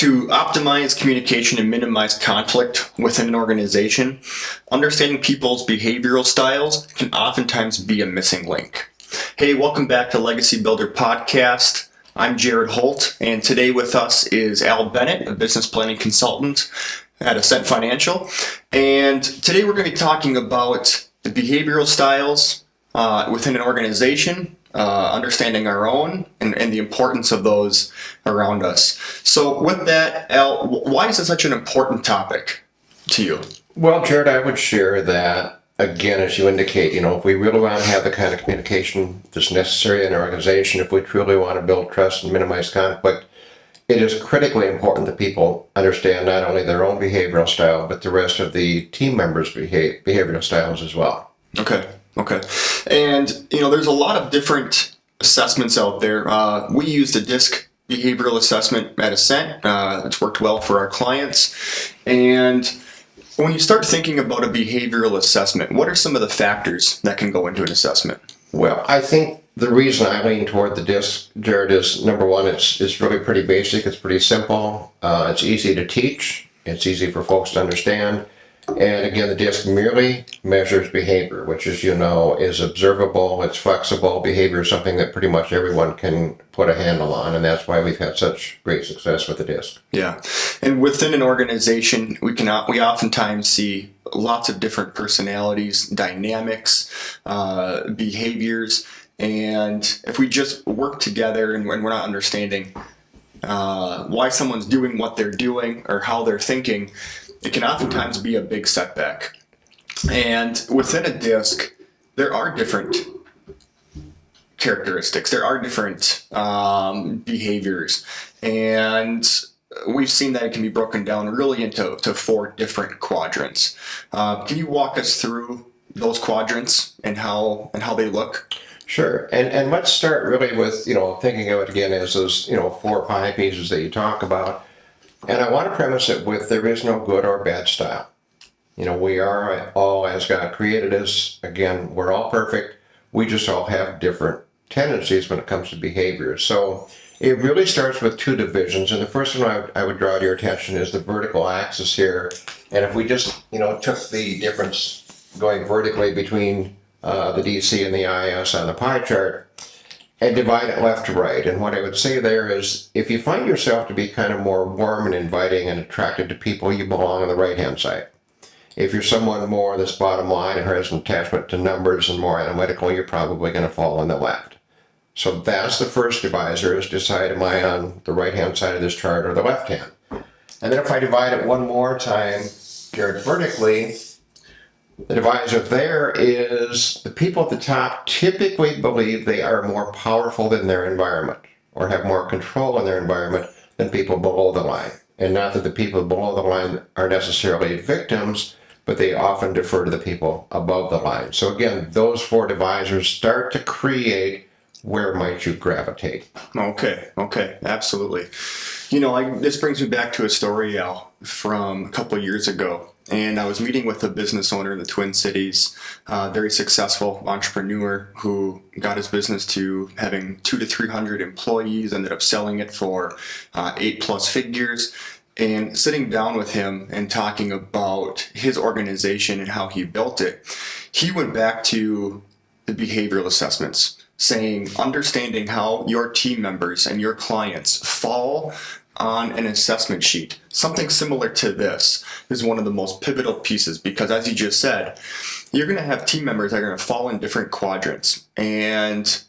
To optimize communication and minimize conflict within an organization, understanding people's behavioral styles can oftentimes be a missing link. Hey, welcome back to Legacy Builder Podcast. I'm Jared Holt, and today with us is Al Bennett, a business planning consultant at Ascent Financial. And today we're going to be talking about the behavioral styles within an organization, understanding our own and the importance of those around us. So with that, Al, why is it such an important topic to you? Well, Jared, I would share that, again, as you indicate, if we really want to have the kind of communication that's necessary in our organization, if we truly want to build trust and minimize conflict, it is critically important that people understand not only their own behavioral style, but the rest of the team members' behavioral styles as well. Okay. And, there's a lot of different assessments out there. We use the DISC behavioral assessment at Ascent. It's worked well for our clients. And when you start thinking about a behavioral assessment, what are some of the factors that can go into an assessment? Well, I think the reason I lean toward the DISC, Jared, is number one, it's really pretty basic. It's pretty simple. It's easy to teach. It's easy for folks to understand. And again, the DISC merely measures behavior, which, as you know, is observable, it's flexible. Behavior is something that pretty much everyone can put a handle on, and that's why we've had such great success with the DISC. Yeah, and within an organization, we oftentimes see lots of different personalities, dynamics, behaviors, and if we just work together and we're not understanding why someone's doing what they're doing or how they're thinking, it can oftentimes be a big setback. And within a DISC, there are different characteristics. There are different behaviors. And we've seen that it can be broken down really into four different quadrants. Can you walk us through those quadrants and how they look? Sure. And let's start really with, thinking of it again as those, 4 or 5 pieces that you talk about. And I want to premise it with there is no good or bad style. We are all, as God created us, again, we're all perfect. We just all have different tendencies when it comes to behavior. So it really starts with 2 divisions. And the first one I would draw to your attention is the vertical axis here. And if we just, took the difference going vertically between the DC and the IS on the pie chart, and divide it left to right. And what I would say there is, if you find yourself to be kind of more warm and inviting and attracted to people, you belong on the right-hand side. If you're someone more this bottom line and has an attachment to numbers and more analytical, you're probably going to fall on the left. So that's the first divisor, is decide, am I on the right-hand side of this chart or the left hand? And then if I divide it one more time, Jared, vertically, the divisor there is the people at the top typically believe they are more powerful than their environment or have more control in their environment than people below the line. And not that the people below the line are necessarily victims, but they often defer to the people above the line. So again, those 4 divisors start to create where might you gravitate. Okay, absolutely. This brings me back to a story, Al, from a couple of years ago. And I was meeting with a business owner in the Twin Cities, very successful entrepreneur who got his business to having 200 to 300 employees, ended up selling it for 8+ figures. And sitting down with him and talking about his organization and how he built it, he went back to the behavioral assessments, saying, understanding how your team members and your clients fall on an assessment sheet. Something similar to this is one of the most pivotal pieces, because as you just said, you're going to have team members that are going to fall in different quadrants. And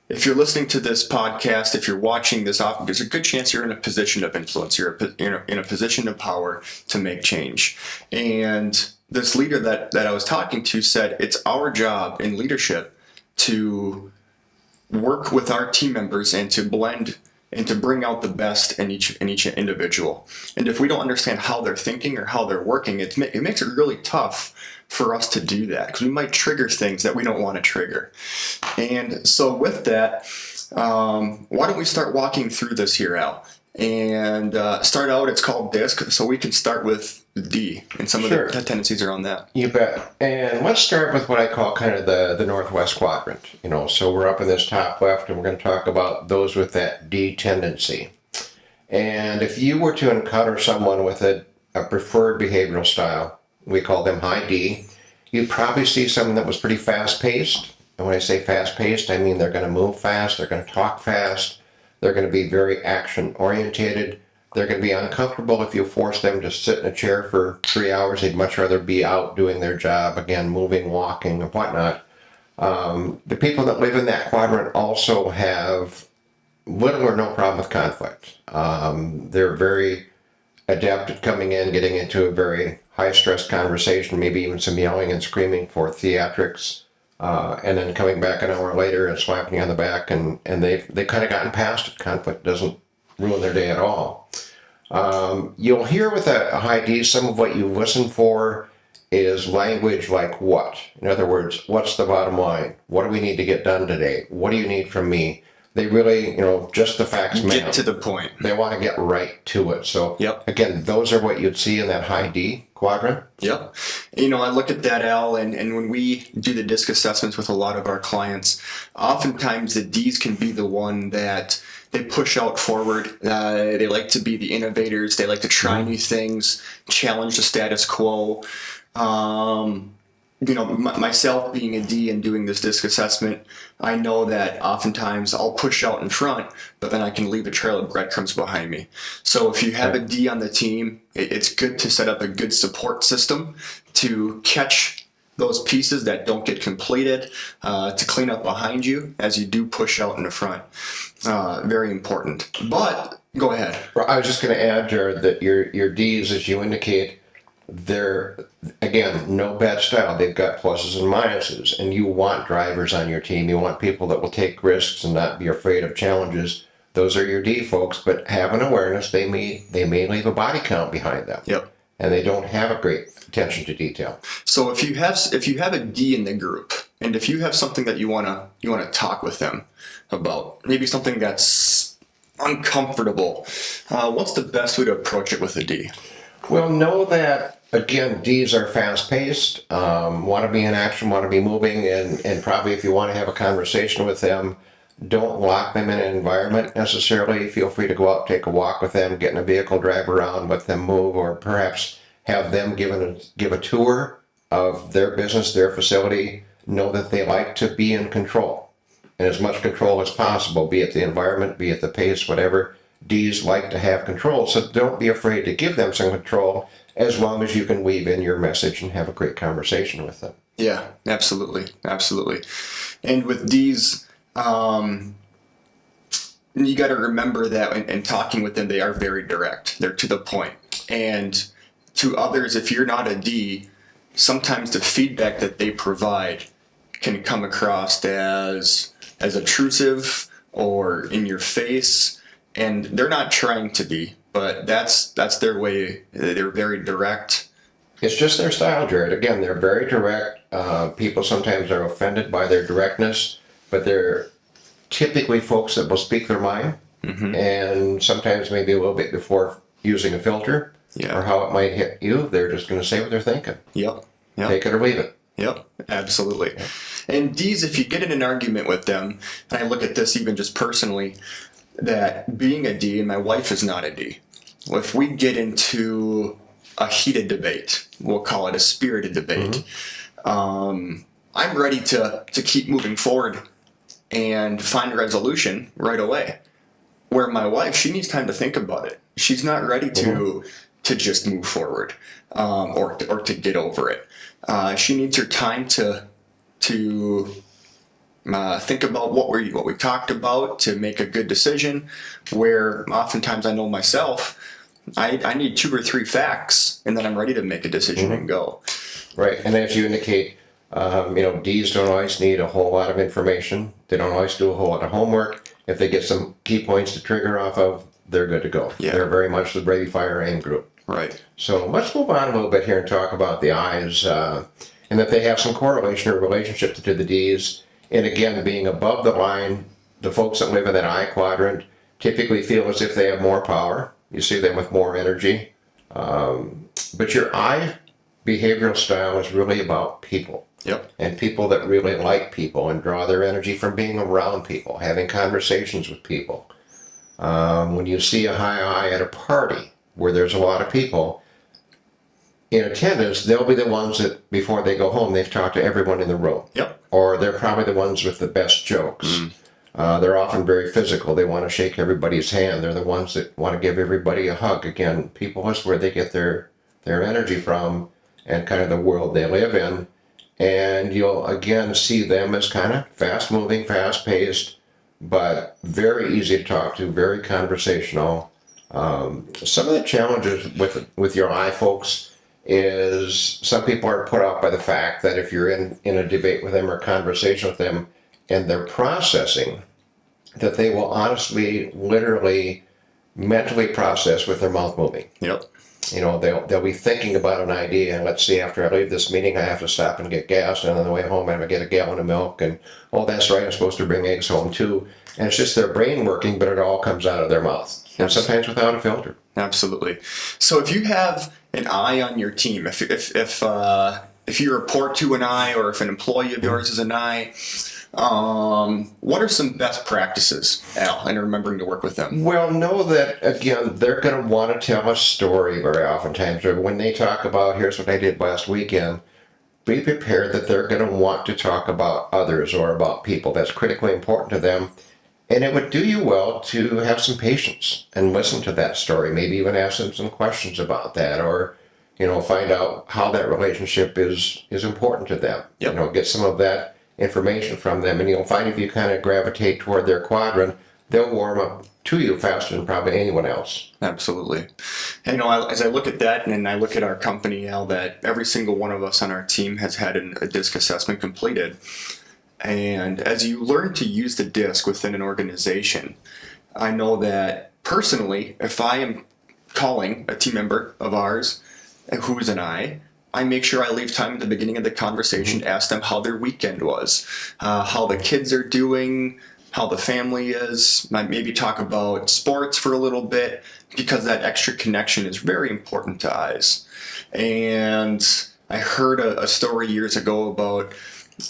if you're listening to this podcast, if you're watching this, there's a good chance you're in a position of influence. You're in a position of power to make change. And this leader that I was talking to said, it's our job in leadership to work with our team members and to blend and to bring out the best in each individual. And if we don't understand how they're thinking or how they're working, it makes it really tough for us to do that, because we might trigger things that we don't want to trigger. And so with that, why don't we start walking through this here, Al? And start out, it's called DISC, so we can start with D and some Sure. of the tendencies around that. You bet. And let's start with what I call kind of the northwest quadrant. So we're up in this top left, and we're going to talk about those with that D tendency. And if you were to encounter someone with a preferred behavioral style, we call them high D, you'd probably see someone that was pretty fast-paced. And when I say fast-paced, I mean they're going to move fast, they're going to talk fast, they're going to be very action-orientated. They're going to be uncomfortable if you force them to sit in a chair for 3 hours. They'd much rather be out doing their job, again, moving, walking, and whatnot. The people that live in that quadrant also have little or no problem with conflict. They're very adept at coming in, getting into a very high-stress conversation, maybe even some yelling and screaming for theatrics, and then coming back an hour later and slapping you on the back, and they've kind of gotten past it. Conflict doesn't ruin their day at all. You'll hear with a high D, some of what you listen for is language like what. In other words, what's the bottom line? What do we need to get done today? What do you need from me? They really, just the facts matter. Get to the point. They want to get right to it. So Yep. again, those are what you'd see in that high D quadrant. Yep. I look at that, Al, and when we do the disc assessments with a lot of our clients, oftentimes the Ds can be the one that they push out forward. They like to be the innovators. They like to try new things, challenge the status quo. Myself being a D and doing this disc assessment, I know that oftentimes I'll push out in front, but then I can leave a trail of breadcrumbs behind me. So if you have a D on the team, it's good to set up a good support system to catch those pieces that don't get completed, to clean up behind you as you do push out in the front. Very important. But go ahead. Well, I was just going to add, Jared, that your Ds, as you indicate, they're, again, no bad style. They've got pluses and minuses, and you want drivers on your team. You want people that will take risks and not be afraid of challenges. Those are your D folks, but have an awareness. They may leave a body count behind them. Yep. And they don't have a great attention to detail. So if you have a D in the group, and if you have something that you wanna talk with them about, maybe something that's uncomfortable, what's the best way to approach it with a D? Well, know that, again, Ds are fast-paced, want to be in action, want to be moving, and probably if you want to have a conversation with them, don't lock them in an environment necessarily. Feel free to go out, take a walk with them, get in a vehicle, drive around, let them move, or perhaps have them give a tour of their business, their facility. Know that they like to be in control, and as much control as possible, be it the environment, be it the pace, whatever. Ds like to have control, so don't be afraid to give them some control as long as you can weave in your message and have a great conversation with them. Yeah, absolutely. And with Ds, you got to remember that in talking with them, they are very direct. They're to the point. And to others, if you're not a D, sometimes the feedback that they provide can come across as obtrusive or in your face. And they're not trying to be, but that's their way. They're very direct. It's just their style, Jared. Again, they're very direct. People sometimes are offended by their directness, but they're typically folks that will speak their mind, and sometimes maybe a little bit before using a filter, or how it might hit you. They're just going to say what they're thinking. Yep. Take it or leave it. Yep, absolutely. Yep. And Ds, if you get in an argument with them, and I look at this even just personally, that being a D, and my wife is not a D, if we get into a heated debate, we'll call it a spirited debate, I'm ready to keep moving forward and find a resolution right away. Where my wife, she needs time to think about it. She's not ready to just move forward, or to get over it. She needs her time to think about what we talked about to make a good decision. Where oftentimes I know myself, I need 2 or 3 facts, and then I'm ready to make a decision and go. Right, and as you indicate, Ds don't always need a whole lot of information. They don't always do a whole lot of homework. If they get some key points to trigger off of, they're good to go. Yeah. They're very much the Brady Fire AIM group. Right. So let's move on a little bit here and talk about the Is, and that they have some correlation or relationship to the Ds. And again, being above the line, the folks that live in that I quadrant typically feel as if they have more power. You see them with more energy. But your I behavioral style is really about people. Yep. And people that really like people and draw their energy from being around people, having conversations with people. When you see a high I at a party where there's a lot of people in attendance, they'll be the ones that before they go home, they've talked to everyone in the room. Yep. Or they're probably the ones with the best jokes. They're often very physical. They want to shake everybody's hand. They're the ones that want to give everybody a hug. Again, people is where they get their energy from and kind of the world they live in. And you'll again see them as kind of fast moving, fast paced, but very easy to talk to, very conversational. Some of the challenges with your I folks is some people are put off by the fact that if you're in a debate with them or conversation with them and they're processing, that they will honestly, literally, mentally process with their mouth moving. Yep. You know, they'll be thinking about an idea, and let's see, after I leave this meeting, I have to stop and get gas, and on the way home, I'm going to get a gallon of milk, and oh, that's right, I'm supposed to bring eggs home too. And it's just their brain working, but it all comes out of their mouth, and sometimes without a filter. Absolutely. So if you have an eye on your team, if you report to an eye, or if an employee of yours is an eye, what are some best practices, Al, in remembering to work with them? Well, know that, again, they're going to want to tell a story very oftentimes. Or when they talk about, here's what I did last weekend, be prepared that they're going to want to talk about others or about people. That's critically important to them. And it would do you well to have some patience and listen to that story. Maybe even ask them some questions about that, or, you know, find out how that relationship is important to them. Yep. You know, get some of that information from them, and you'll find if you kind of gravitate toward their quadrant, they'll warm up to you faster than probably anyone else. Absolutely. And, you know, as I look at that and I look at our company, Al, that every single one of us on our team has had a DISC assessment completed. And as you learn to use the DISC within an organization, I know that personally, if I am calling a team member of ours who is an I make sure I leave time at the beginning of the conversation to ask them how their weekend was, how the kids are doing, how the family is. Might maybe talk about sports for a little bit, because that extra connection is very important to eyes. And I heard a story years ago about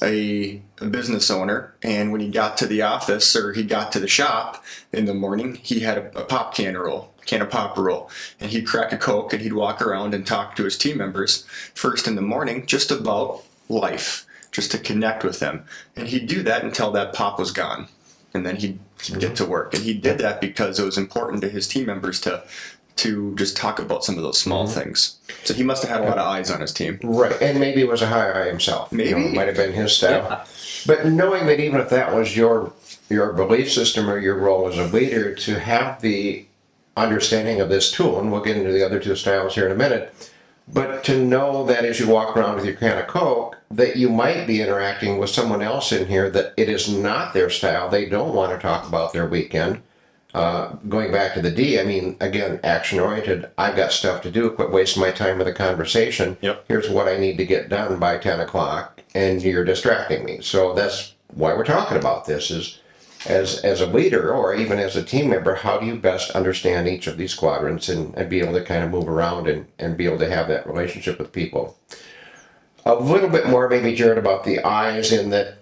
a business owner, and when he got to the office, or he got to the shop in the morning, he had a pop can of pop roll, and he'd crack a Coke and he'd walk around and talk to his team members first in the morning just about life, just to connect with them. And he'd do that until that pop was gone, and then he'd get to work. And he did that because it was important to his team members to just talk about some of those small things. So he must have had a lot of eyes on his team. Right, and maybe it was a high I himself. Maybe. You know, it might have been his style. Yeah. But knowing that even if that was your belief system or your role as a leader, to have the understanding of this tool, and we'll get into the other two styles here in a minute, but to know that as you walk around with your can of Coke, that you might be interacting with someone else in here that it is not their style. They don't want to talk about their weekend. Going back to the D, I mean, again, action-oriented. I've got stuff to do. Quit wasting my time with a conversation. Yep. Here's what I need to get done by 10 o'clock, and you're distracting me. So that's why we're talking about this, is as a leader or even as a team member, how do you best understand each of these quadrants and be able to kind of move around and be able to have that relationship with people. A little bit more maybe, Jared, about the eyes, in that,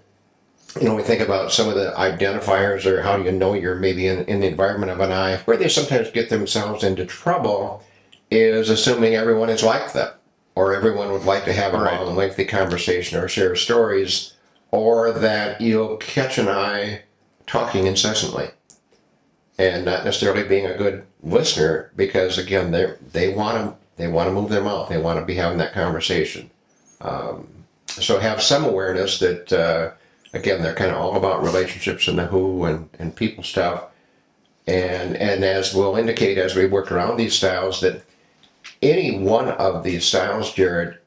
you know, we think about some of the identifiers, or how do you know you're maybe in the environment of an eye. Where they sometimes get themselves into trouble is assuming everyone is like them, or everyone would like to have a long and lengthy conversation or share stories, or that you'll catch an eye talking incessantly and not necessarily being a good listener, because again, they want to move their mouth, they want to be having that conversation. So have some awareness that again, they're kind of all about relationships and the who and people stuff. And as we'll indicate as we work around these styles, that any one of these styles, Jared,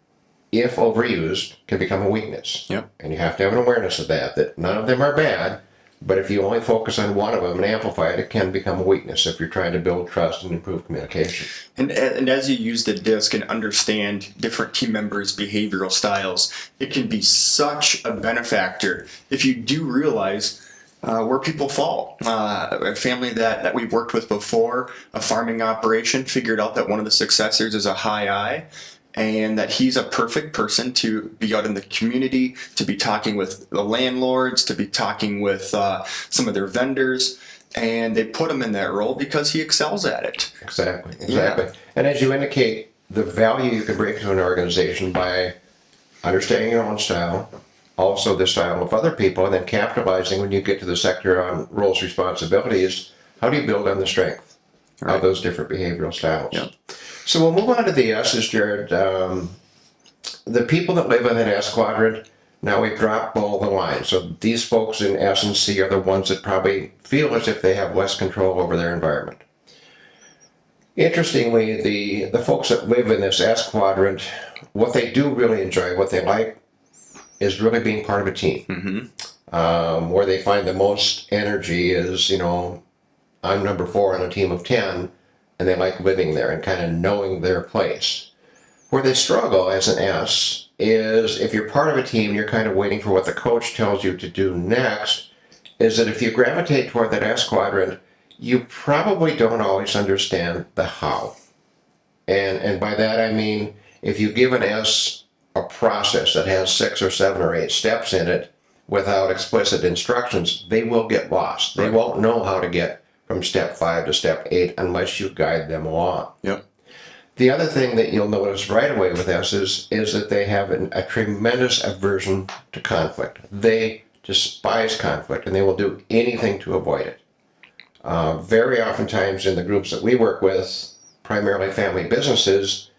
if overused, can become a weakness. Yep. And you have to have an awareness of that none of them are bad, but if you only focus on one of them and amplify it, it can become a weakness if you're trying to build trust and improve communication. And as you use the DISC and understand different team members' behavioral styles, it can be such a benefactor if you do realize where people fall. A family that we've worked with before, a farming operation, figured out that one of the successors is a high I, and that he's a perfect person to be out in the community, to be talking with the landlords, to be talking with some of their vendors. and they put him in that role because he excels at it. Exactly. Yeah. And as you indicate, the value you can bring to an organization by understanding your own style, also the style of other people, and then capitalizing when you get to the sector on roles, responsibilities. How do you build on the strength of those different behavioral styles? Yeah. So we'll move on to the S's, Jared. The people that live in that S quadrant, now we've dropped below the line. So these folks in S and C are the ones that probably feel as if they have less control over their environment. Interestingly, the folks that live in this S quadrant, what they do really enjoy, what they like, is really being part of a team. Where they find the most energy is, I'm number 4 on a team of 10, and they like living there and kind of knowing their place. Where they struggle as an S is if you're part of a team, you're kind of waiting for what the coach tells you to do next, is that if you gravitate toward that S quadrant, you probably don't always understand the how. And by that I mean, if you give an S a process that has 6 or 7 or 8 steps in it without explicit instructions, they will get lost. They won't know how to get from step 5 to step 8 unless you guide them along. Yep. The other thing that you'll notice right away with S's is that they have a tremendous aversion to conflict. They despise conflict, and they will do anything to avoid it. Very oftentimes in the groups that we work with, primarily family businesses,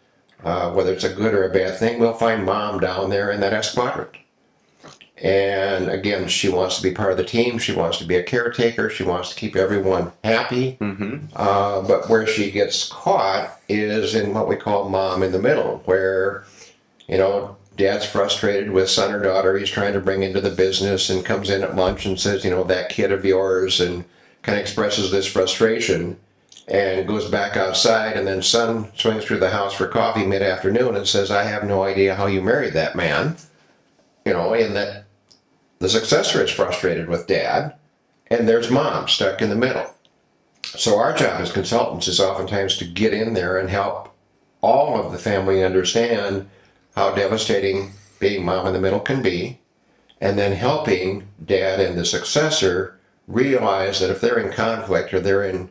whether it's a good or a bad thing, we'll find mom down there in that S quadrant. And again, she wants to be part of the team. She wants to be a caretaker. She wants to keep everyone happy. But where she gets caught is in what we call mom in the middle, where, dad's frustrated with son or daughter he's trying to bring into the business and comes in at lunch and says, that kid of yours, and kind of expresses this frustration and goes back outside. And then son swings through the house for coffee mid-afternoon and says, I have no idea how you married that man. In that the successor is frustrated with dad, and there's mom stuck in the middle. So our job as consultants is oftentimes to get in there and help all of the family understand how devastating being mom in the middle can be, and then helping dad and the successor realize that if they're in conflict or they're in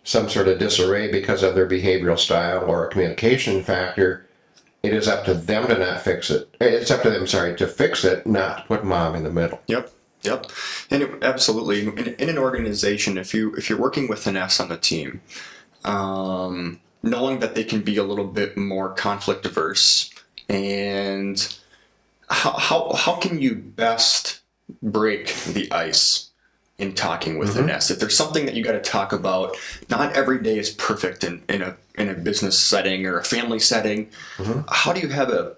some sort of disarray because of their behavioral style or a communication factor, it is up to them to not fix it. It's up to them, to fix it, not to put mom in the middle. Yep. And absolutely, in an organization, if you're working with an S on the team, knowing that they can be a little bit more conflict averse, and how can you best break the ice in talking with an S? If there's something that you got to talk about, not every day is perfect in a business setting or a family setting. How do you have a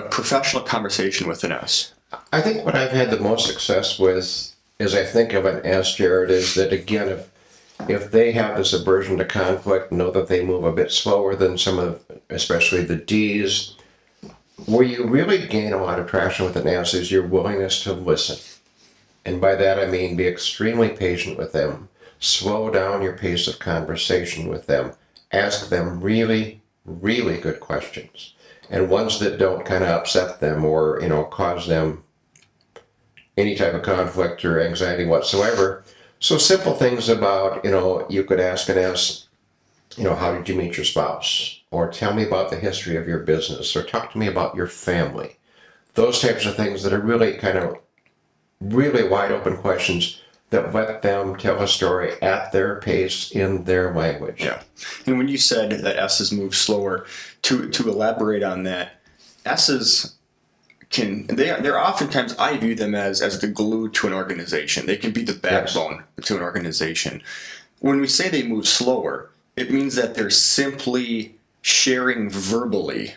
professional conversation with an S? I think what I've had the most success with, as I think of an S, Jared, is that again, if they have this aversion to conflict, know that they move a bit slower than some of, especially the D's, where you really gain a lot of traction with an S is your willingness to listen. And by that I mean be extremely patient with them. Slow down your pace of conversation with them. Ask them really, really good questions. And ones that don't kind of upset them or, cause them any type of conflict or anxiety whatsoever. So simple things about, you could ask an S, how did you meet your spouse? Or tell me about the history of your business. Or talk to me about your family. Those types of things that are really kind of really wide open questions that let them tell a story at their pace in their language. Yeah. And when you said that S's move slower, to elaborate on that, S's they're oftentimes, I view them as the glue to an organization. They can be the backbone to an organization. When we say they move slower, it means that they're simply sharing verbally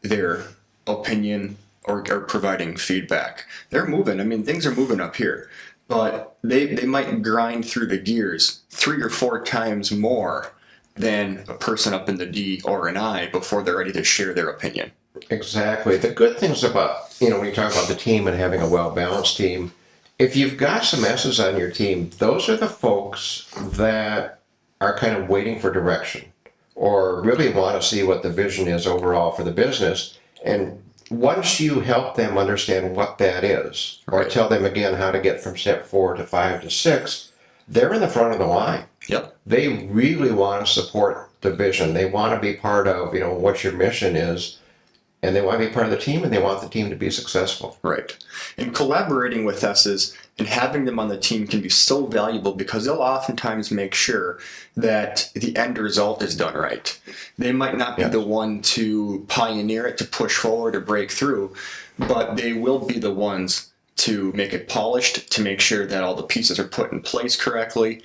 their opinion or providing feedback. They're moving. Things are moving up here, but they might grind through the gears 3 or 4 times more than a person up in the D or an I before they're ready to share their opinion. Exactly. The good things about, when you talk about the team and having a well-balanced team, if you've got some S's on your team, those are the folks that are kind of waiting for direction or really want to see what the vision is overall for the business. And once you help them understand what that is, or tell them again how to get from step 4 to 5 to 6, they're in the front of the line. Yep. They really want to support the vision. They want to be part of, what your mission is, and they want to be part of the team, and they want the team to be successful. Right. And collaborating with S's and having them on the team can be so valuable because they'll oftentimes make sure that the end result is done right. They might not be the one to pioneer it, to push forward or break through, but they will be the ones to make it polished, to make sure that all the pieces are put in place correctly,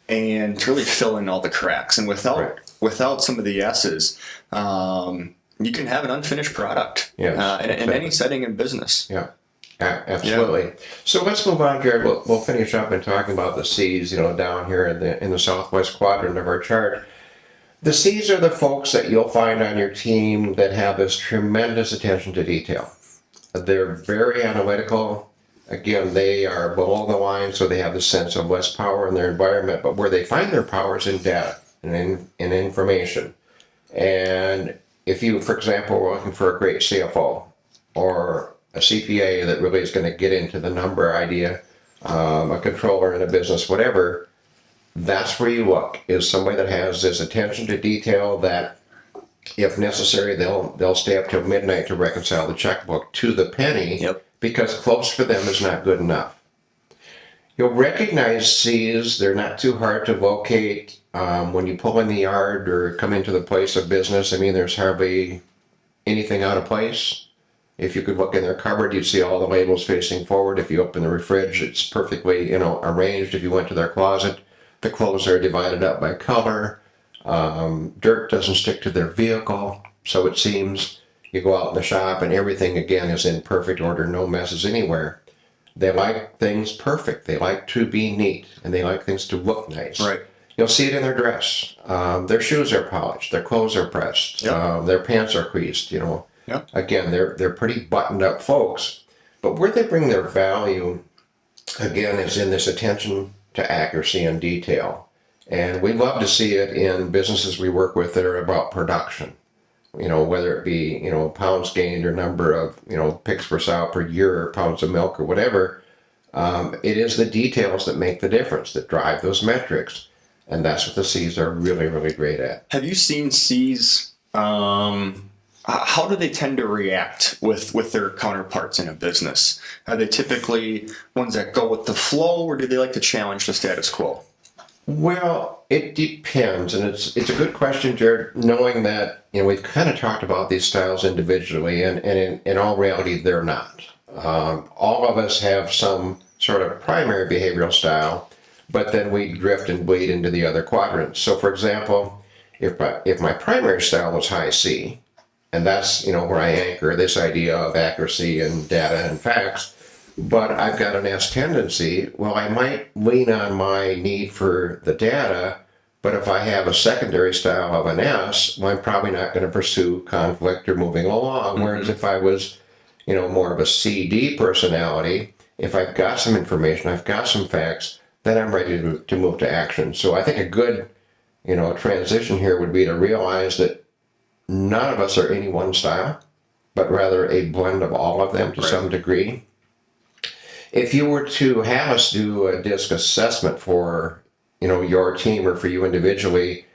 and to really fill in all the cracks. And without some of the S's, you can have an unfinished product in any setting in business. Yeah, absolutely. Yeah. So let's move on, Jared. We'll finish up and talking about the C's, down here in the southwest quadrant of our chart. The C's are the folks that you'll find on your team that have this tremendous attention to detail. They're very analytical. Again, they are below the line, so they have the sense of less power in their environment, but where they find their power is in data and in information. And if you, for example, were looking for a great CFO or a CPA that really is going to get into the number idea, a controller in a business, whatever, that's where you look, is somebody that has this attention to detail that, if necessary, they'll stay up till midnight to reconcile the checkbook to the penny, because close for them is not good enough. You'll recognize C's. They're not too hard to locate. When you pull in the yard or come into the place of business, there's hardly anything out of place. If you could look in their cupboard, you'd see all the labels facing forward. If you open the fridge, it's perfectly, arranged. If you went to their closet, the clothes are divided up by color. Dirt doesn't stick to their vehicle, so it seems. You go out in the shop and everything, again, is in perfect order, no messes anywhere. They like things perfect. They like to be neat, and they like things to look nice. Right. You'll see it in their dress. Their shoes are polished. Their clothes are pressed. Their pants are creased, Again, they're pretty buttoned up folks. But where they bring their value, again, is in this attention to accuracy and detail. And we love to see it in businesses we work with that are about production. Whether it be, pounds gained or number of, pigs per sow per year or pounds of milk or whatever. It is the details that make the difference, that drive those metrics. And that's what the C's are really, really great at. Have you seen C's, how do they tend to react with their counterparts in a business? Are they typically ones that go with the flow, or do they like to challenge the status quo? Well, it depends, and it's a good question, Jared, knowing that, we've kind of talked about these styles individually, and in all reality, they're not. All of us have some sort of primary behavioral style, but then we drift and bleed into the other quadrants. So, for example, if my primary style was high C, and that's, where I anchor this idea of accuracy and data and facts, but I've got an S tendency, well, I might lean on my need for the data, but if I have a secondary style of an S, well, I'm probably not going to pursue conflict or moving along. Mm-hmm. Whereas if I was, more of a CD personality, if I've got some information, I've got some facts, then I'm ready to move to action. So I think a good, transition here would be to realize that none of us are any one style, but rather a blend of all of them to some degree. If you were to have us do a DISC assessment for, your team or for you individually,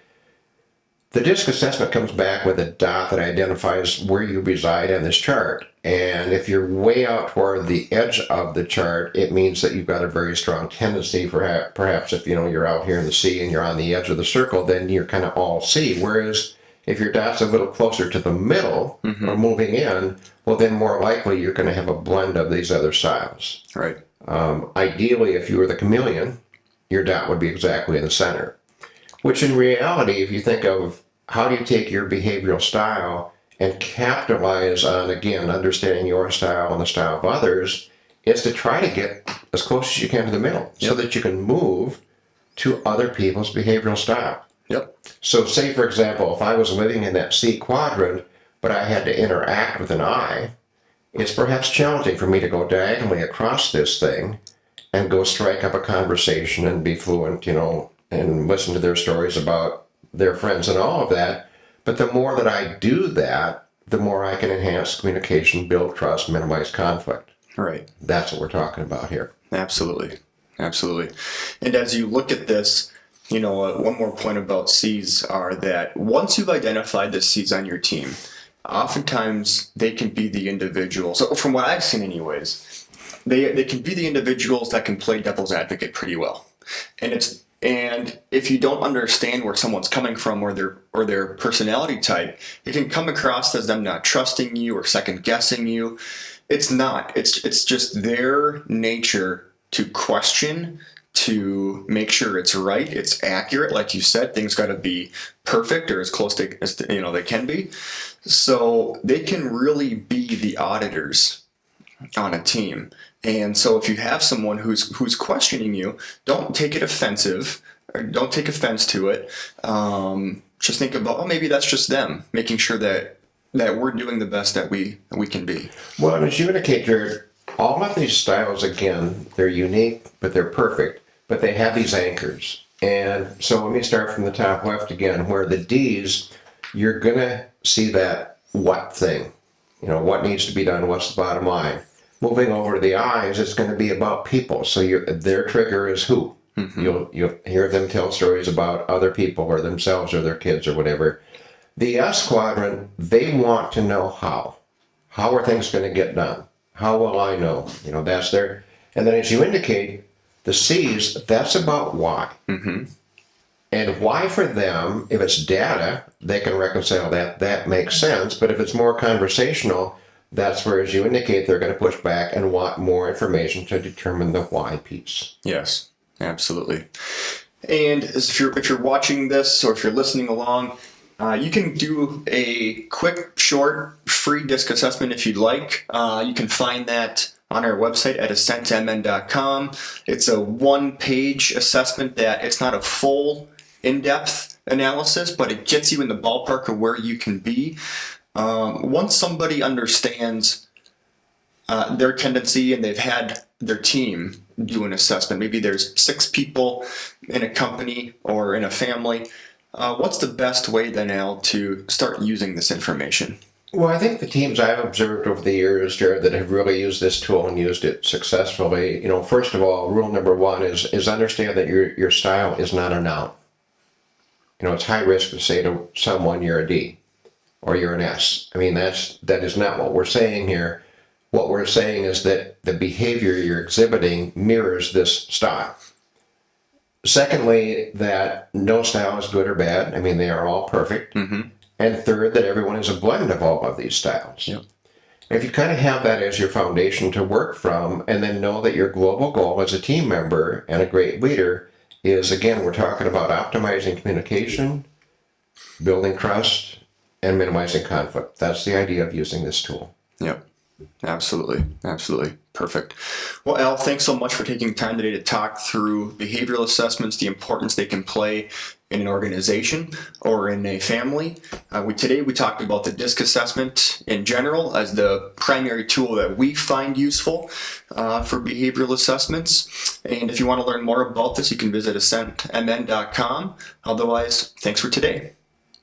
the DISC assessment comes back with a dot that identifies where you reside on this chart. And if you're way out toward the edge of the chart, it means that you've got a very strong tendency, perhaps if, you're out here in the C and you're on the edge of the circle, then you're kind of all C. Whereas if your dot's a little closer to the middle or moving in, well, then more likely you're going to have a blend of these other styles. Right. Ideally, if you were the chameleon, your dot would be exactly in the center. Which in reality, if you think of how do you take your behavioral style and capitalize on, again, understanding your style and the style of others, is to try to get as close as you can to the middle so that you can move to other people's behavioral style. Yep. So say, for example, if I was living in that C quadrant, but I had to interact with an I, it's perhaps challenging for me to go diagonally across this thing and go strike up a conversation and be fluent, and listen to their stories about their friends and all of that. But the more that I do that, the more I can enhance communication, build trust, minimize conflict. Right. That's what we're talking about here. Absolutely. Absolutely. And as you look at this, one more point about C's are that once you've identified the C's on your team, oftentimes they can be the individuals. So from what I've seen, anyways, they can be the individuals that can play devil's advocate pretty well. And if you don't understand where someone's coming from or their personality type, it can come across as them not trusting you or second guessing you. It's not. It's just their nature to question, to make sure it's right, it's accurate. Like you said, things got to be perfect or as close to as they can be. So they can really be the auditors on a team. And so if you have someone who's questioning you, don't take it offensive, or don't take offense to it. Just think about, maybe that's just them, making sure that we're doing the best that we can be. Well, and as you indicate, Jared, all of these styles, again, they're unique, but they're perfect, but they have these anchors. And so let me start from the top left again, where the D's, you're going to see that what thing, what needs to be done, what's the bottom line. Moving over to the I's, it's going to be about people. So their trigger is who. Mm-hmm. You'll hear them tell stories about other people or themselves or their kids or whatever. The S quadrant, they want to know how. How are things going to get done? How will I know? That's their... And then as you indicate, the C's, that's about why. Mm-hmm. And why for them, if it's data, they can reconcile that. That makes sense. But if it's more conversational, that's where, as you indicate, they're going to push back and want more information to determine the why piece. Yes, absolutely. And if you're watching this or if you're listening along, you can do a quick, short, free DISC assessment if you'd like. You can find that on our website at ascentmn.com. It's a one-page assessment that it's not a full, in-depth analysis, but it gets you in the ballpark of where you can be. Once somebody understands their tendency and they've had their team do an assessment, maybe there's 6 people in a company or in a family, what's the best way then, Al, to start using this information? Well, I think the teams I've observed over the years, Jared, that have really used this tool and used it successfully, first of all, rule number 1 is understand that your style is not a noun. It's high risk to say to someone you're a D. Or you're an S. I mean, that is not what we're saying here. What we're saying is that the behavior you're exhibiting mirrors this style. Secondly, that no style is good or bad. I mean, they are all perfect. Mm-hmm. And third, that everyone is a blend of all of these styles. Yep. If you kind of have that as your foundation to work from, and then know that your global goal as a team member and a great leader is, again, we're talking about optimizing communication, building trust, and minimizing conflict. That's the idea of using this tool. Yep. Absolutely. Absolutely. Perfect. Well, Al, thanks so much for taking time today to talk through behavioral assessments, the importance they can play in an organization or in a family. Today we talked about the DISC assessment in general as the primary tool that we find useful for behavioral assessments. And if you want to learn more about this, you can visit ascentmn.com. Otherwise, thanks for today.